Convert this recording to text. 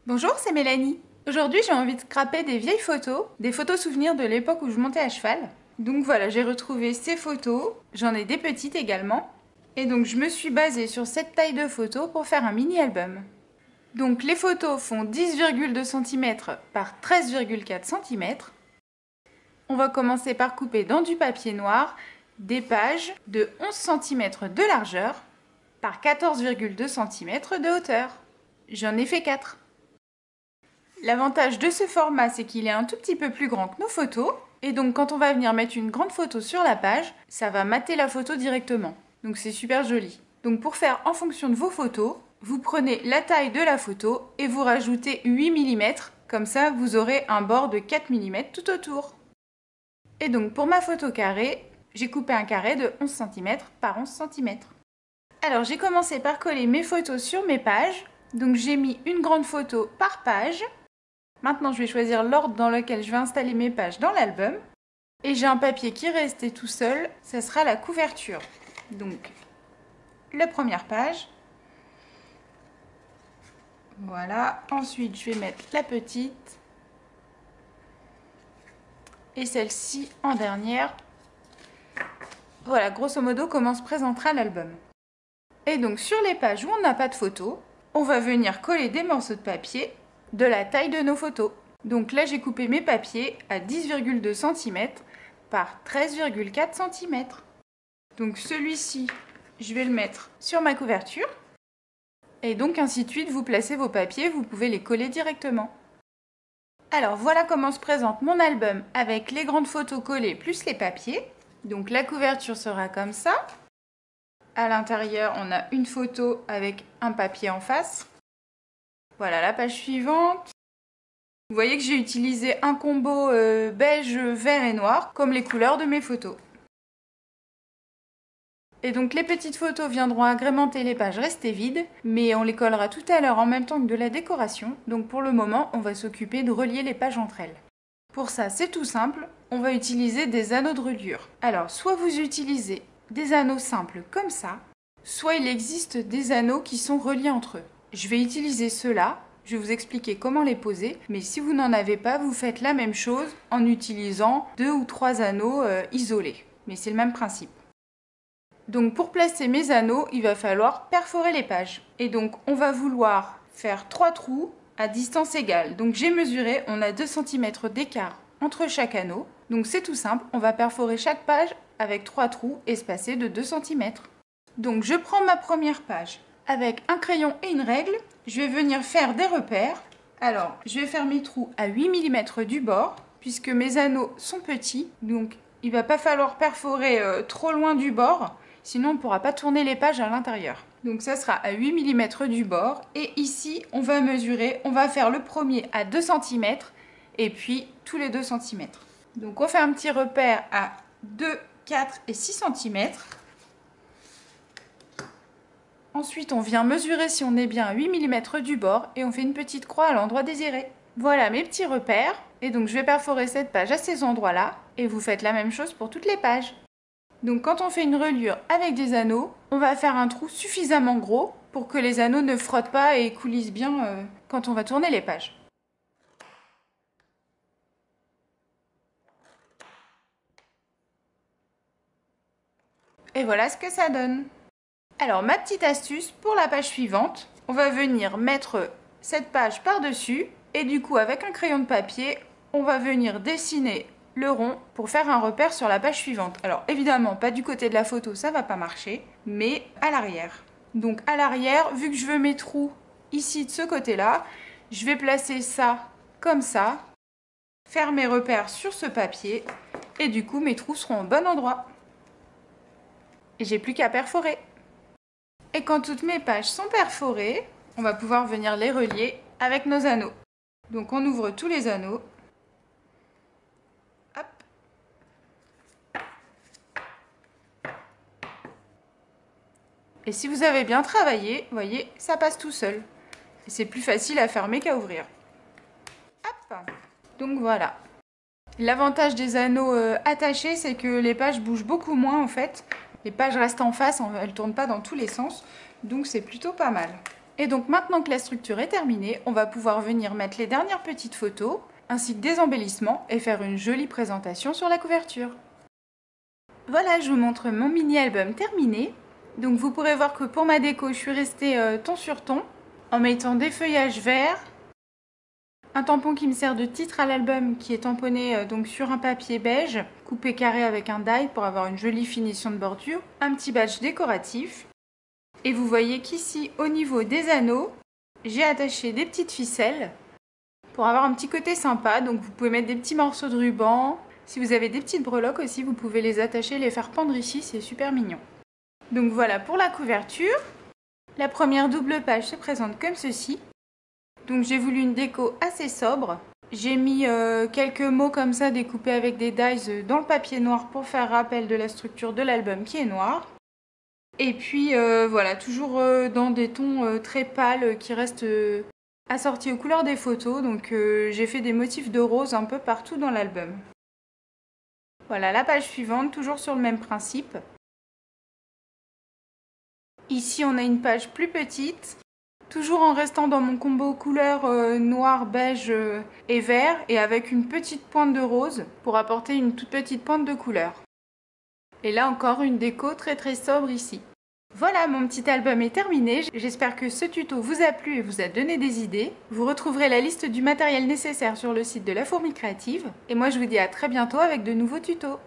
Bonjour, c'est Mélanie. Aujourd'hui, j'ai envie de scraper des vieilles photos, des photos souvenirs de l'époque où je montais à cheval. Donc voilà, j'ai retrouvé ces photos, j'en ai des petites également. Et donc je me suis basée sur cette taille de photos pour faire un mini-album. Donc les photos font 10,2 cm par 13,4 cm. On va commencer par couper dans du papier noir des pages de 11 cm de largeur par 14,2 cm de hauteur. J'en ai fait 4. L'avantage de ce format, c'est qu'il est un tout petit peu plus grand que nos photos. Et donc quand on va venir mettre une grande photo sur la page, ça va mater la photo directement. Donc c'est super joli. Donc pour faire en fonction de vos photos, vous prenez la taille de la photo et vous rajoutez 8 mm. Comme ça, vous aurez un bord de 4 mm tout autour. Et donc pour ma photo carré, j'ai coupé un carré de 11 cm par 11 cm. Alors j'ai commencé par coller mes photos sur mes pages. Donc j'ai mis une grande photo par page. Maintenant, je vais choisir l'ordre dans lequel je vais installer mes pages dans l'album. Et j'ai un papier qui est resté tout seul, ça sera la couverture. Donc, la première page. Voilà. Ensuite, je vais mettre la petite. Et celle-ci en dernière. Voilà, grosso modo, comment se présentera l'album. Et donc, sur les pages où on n'a pas de photos, on va venir coller des morceaux de papier de la taille de nos photos. Donc là, j'ai coupé mes papiers à 10,2 cm par 13,4 cm. Donc celui-ci, je vais le mettre sur ma couverture. Et donc ainsi de suite, vous placez vos papiers, vous pouvez les coller directement. Alors voilà comment se présente mon album avec les grandes photos collées plus les papiers. Donc la couverture sera comme ça. À l'intérieur, on a une photo avec un papier en face. Voilà la page suivante. Vous voyez que j'ai utilisé un combo beige, vert et noir comme les couleurs de mes photos. Et donc les petites photos viendront agrémenter les pages restées vides, mais on les collera tout à l'heure en même temps que de la décoration. Donc pour le moment, on va s'occuper de relier les pages entre elles. Pour ça, c'est tout simple, on va utiliser des anneaux de reliure. Alors, soit vous utilisez des anneaux simples comme ça, soit il existe des anneaux qui sont reliés entre eux. Je vais utiliser ceux-là. Je vais vous expliquer comment les poser, mais si vous n'en avez pas, vous faites la même chose en utilisant 2 ou 3 anneaux isolés. Mais c'est le même principe. Donc pour placer mes anneaux, il va falloir perforer les pages. Et donc on va vouloir faire 3 trous à distance égale. Donc j'ai mesuré, on a 2 cm d'écart entre chaque anneau. Donc c'est tout simple, on va perforer chaque page avec 3 trous espacés de 2 cm. Donc je prends ma première page. Avec un crayon et une règle, je vais venir faire des repères. Alors, je vais faire mes trous à 8 mm du bord, puisque mes anneaux sont petits, donc il ne va pas falloir perforer trop loin du bord, sinon on ne pourra pas tourner les pages à l'intérieur. Donc ça sera à 8 mm du bord, et ici, on va mesurer, on va faire le premier à 2 cm, et puis tous les 2 cm. Donc on fait un petit repère à 2, 4 et 6 cm. Ensuite, on vient mesurer si on est bien à 8 mm du bord et on fait une petite croix à l'endroit désiré. Voilà mes petits repères. Et donc, je vais perforer cette page à ces endroits-là. Et vous faites la même chose pour toutes les pages. Donc, quand on fait une reliure avec des anneaux, on va faire un trou suffisamment gros pour que les anneaux ne frottent pas et coulissent bien quand on va tourner les pages. Et voilà ce que ça donne. Alors, ma petite astuce pour la page suivante, on va venir mettre cette page par-dessus et du coup, avec un crayon de papier, on va venir dessiner le rond pour faire un repère sur la page suivante. Alors, évidemment, pas du côté de la photo, ça va pas marcher, mais à l'arrière. Donc, à l'arrière, vu que je veux mes trous ici de ce côté-là, je vais placer ça comme ça, faire mes repères sur ce papier et du coup, mes trous seront au bon endroit. Et j'ai plus qu'à perforer. Et quand toutes mes pages sont perforées, on va pouvoir venir les relier avec nos anneaux. Donc on ouvre tous les anneaux. Hop. Et si vous avez bien travaillé, vous voyez, ça passe tout seul. Et c'est plus facile à fermer qu'à ouvrir. Hop. Donc voilà. L'avantage des anneaux attachés, c'est que les pages bougent beaucoup moins en fait. Les pages restent en face, elles ne tournent pas dans tous les sens. Donc c'est plutôt pas mal. Et donc maintenant que la structure est terminée, on va pouvoir venir mettre les dernières petites photos, ainsi que des embellissements et faire une jolie présentation sur la couverture. Voilà, je vous montre mon mini-album terminé. Donc vous pourrez voir que pour ma déco, je suis restée ton sur ton, en mettant des feuillages verts, un tampon qui me sert de titre à l'album qui est tamponné donc sur un papier beige, coupé carré avec un die pour avoir une jolie finition de bordure, un petit badge décoratif. Et vous voyez qu'ici, au niveau des anneaux, j'ai attaché des petites ficelles pour avoir un petit côté sympa. Donc vous pouvez mettre des petits morceaux de ruban. Si vous avez des petites breloques aussi, vous pouvez les attacher et les faire pendre ici, c'est super mignon. Donc voilà pour la couverture. La première double page se présente comme ceci. Donc j'ai voulu une déco assez sobre. J'ai mis quelques mots comme ça découpés avec des dies dans le papier noir pour faire rappel de la structure de l'album qui est noir. Et puis voilà, toujours dans des tons très pâles qui restent assortis aux couleurs des photos. Donc j'ai fait des motifs de rose un peu partout dans l'album. Voilà la page suivante, toujours sur le même principe. Ici on a une page plus petite, toujours en restant dans mon combo couleur noir, beige et vert, et avec une petite pointe de rose pour apporter une toute petite pointe de couleur. Et là encore une déco très sobre ici. Voilà, mon petit album est terminé. J'espère que ce tuto vous a plu et vous a donné des idées. Vous retrouverez la liste du matériel nécessaire sur le site de La Fourmi Créative. Et moi je vous dis à très bientôt avec de nouveaux tutos.